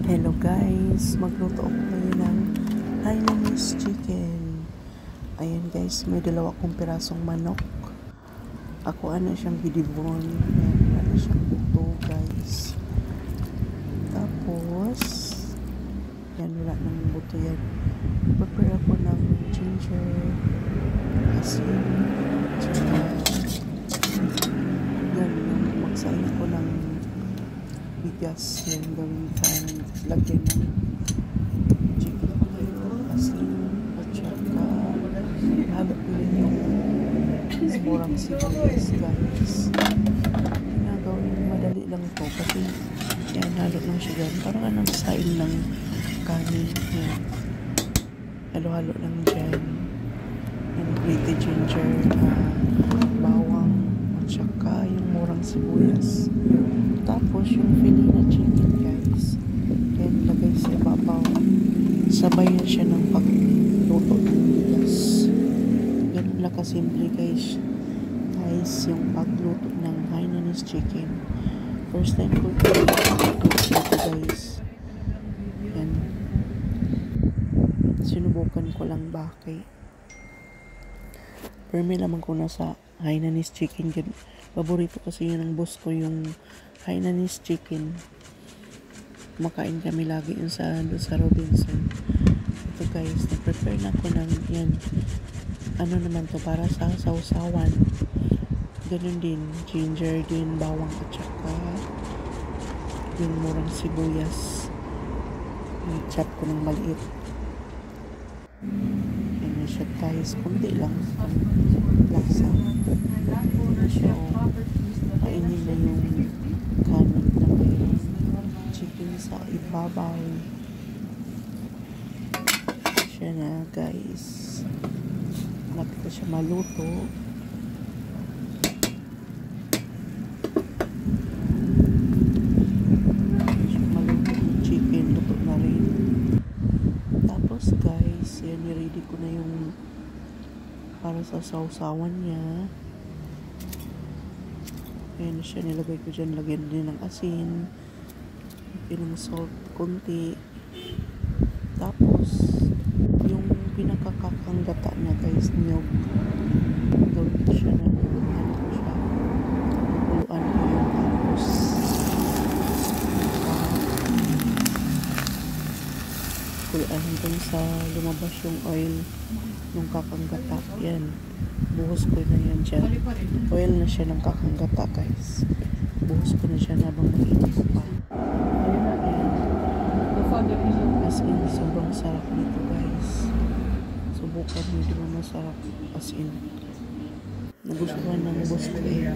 Hello guys, magluto ako ngayon ng Hainanese chicken. Ayan guys, may dalawa kong pirasong manok. Ako ano siyang bidibon. Ayan, ano siyang buto guys. Tapos, yan wala nang buto yan. Prepare ako ng ginger, asin, tsaka yan, magsain ako ng bigas yan gawin pan lagyan ng chicken oil, asin at saka halo ko rin yung murang sibuyas guys. Ginagawin madali lang to kasi yan halo lang siya dyan para ka nang sain ng kanin yan. Halo-halo lang dyan yung grated ginger, bawang at saka yung murang sibuyas. Tapos yung filet na chicken guys, then lagay sa ibabaw, sabay na siya ng pagluto ng bigas. Ganun lang kasimple guys yung pagluto ng Hainanese chicken. First time ko ito guys, yan, sinubukan ko lang bakit pero may naman ko na sa Hainanese chicken. Paborito kasi yun ng boss ko, yung Hainanese chicken. Makain kami lagi yun sa Robinson. Ito guys, nag-prepare na ako ng yan. Ano naman to, para sa sausawan. Ganun din, ginger din, bawang at saka yung murang sibuyas. I-chop ko ng maliit. Yan na siya guys, kunti lang lasa. So, kainin na yung kanin na may chicken sa ibabaw. Siya na guys, malapit na siya maluto. Yung chicken luto na rin. Tapos guys, yan, ready ko na yung para sa sausawan niya. Ayan siya, nilagay ko dyan, lagyan din ng asin, ng salt konti. Tapos yung pinakakakanggata niya guys, niyog, gawin ko siya na ano ko siya, kuluan ko yung tapos kuluan hanggang sa lumabas yung oil ng kakanggata. Yan, buhos ko na yan dyan. Oil na siya ng kakanggata guys. Buhos ko na siya habang mainit pa. As in, sobrang sarap nito guys. Subukan nyo, di ba masarap? As in, nagustuhan ng boss ko eh.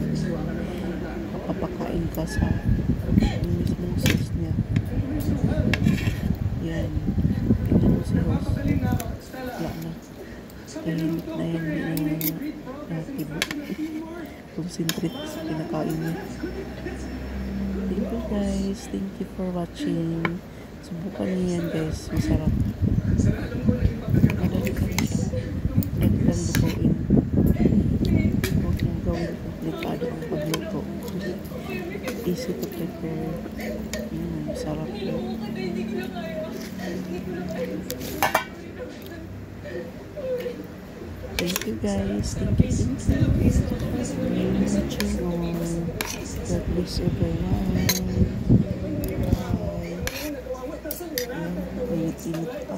Kapapakain ka sa mismong sauce niya. Yan, tingnan mo si Ross. Wala na. Tahimik na yan, hindi na natibo. Concentrate sa pinakain niya. Thank you guys. Thank you for watching. Subukan niyo yan guys. Masarap. Madali ka siya. Madali lang lutuin. Huwag nang gawin komplikado ang pagluto. Easy to prepare. Masarap po. Thank you guys. Thank you. God bless everyone. Bye. Init-init pa.